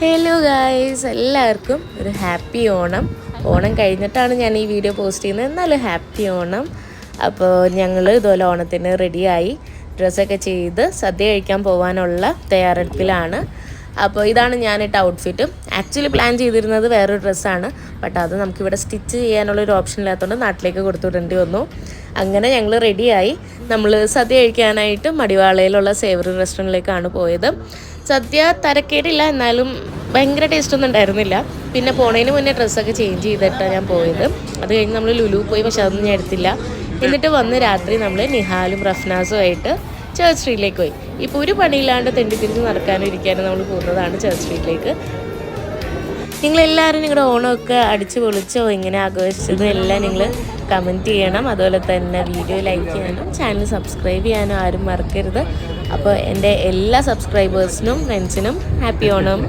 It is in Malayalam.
ഹലോ ഗായ്സ്, എല്ലാവർക്കും ഒരു ഹാപ്പി ഓണം. ഓണം കഴിഞ്ഞിട്ടാണ് ഞാൻ ഈ വീഡിയോ പോസ്റ്റ് ചെയ്യുന്നത്, എന്നാലും ഹാപ്പി ഓണം. അപ്പോൾ ഞങ്ങൾ ഇതുപോലെ ഓണത്തിന് റെഡിയായി ഡ്രസ്സൊക്കെ ചെയ്ത് സദ്യ കഴിക്കാൻ പോകാനുള്ള തയ്യാറെടുപ്പിലാണ്. അപ്പോൾ ഇതാണ് ഞാനിട്ട ഔട്ട്ഫിറ്റ്. ആക്ച്വലി പ്ലാൻ ചെയ്തിരുന്നത് വേറൊരു ഡ്രസ്സാണ്, ബട്ട് അത് നമുക്കിവിടെ സ്റ്റിച്ച് ചെയ്യാനുള്ളൊരു ഓപ്ഷൻ ഇല്ലാത്തതുകൊണ്ട് നാട്ടിലേക്ക് കൊടുത്തു വിടേണ്ടി വന്നു. അങ്ങനെ ഞങ്ങൾ റെഡിയായി നമ്മൾ സദ്യ കഴിക്കാനായിട്ട് മടിവാളയിലുള്ള സേവറി റെസ്റ്റോറൻറ്റിലേക്കാണ് പോയത്. സദ്യ തരക്കേടില്ല, എന്നാലും ഭയങ്കര ടേസ്റ്റൊന്നും ഉണ്ടായിരുന്നില്ല. പിന്നെ പോണതിന് മുന്നേ ഡ്രസ്സൊക്കെ ചേഞ്ച് ചെയ്തിട്ടാണ് ഞാൻ പോയത്. അത് കഴിഞ്ഞ് നമ്മൾ ലുലു പോയി, പക്ഷെ അതൊന്നും ഞാൻ എടുത്തില്ല. എന്നിട്ട് വന്ന് രാത്രി നമ്മൾ നിഹാലും റഫ്നാസും ആയിട്ട് ചേർച്ച് സ്ട്രീറ്റിലേക്ക് പോയി. ഇപ്പോൾ ഒരു പണിയില്ലാണ്ട് തെണ്ടിത്തിരിച്ച് നടക്കാനും ഇരിക്കാനും നമ്മൾ പോകുന്നതാണ് ചേർച്ച് സ്ട്രീറ്റിലേക്ക്. നിങ്ങളെല്ലാവരും നിങ്ങളുടെ ഓണമൊക്കെ അടിച്ച് പൊളിച്ചോ, ഇങ്ങനെ ആഘോഷിച്ചതും എല്ലാം നിങ്ങൾ കമൻറ്റ് ചെയ്യണം. അതുപോലെ തന്നെ വീഡിയോ ലൈക്ക് ചെയ്യാനും ചാനൽ സബ്സ്ക്രൈബ് ചെയ്യാനും ആരും മറക്കരുത്. അപ്പോൾ എൻ്റെ എല്ലാ സബ്സ്ക്രൈബേഴ്സിനും ഫ്രണ്ട്സിനും ഹാപ്പി ഓണം.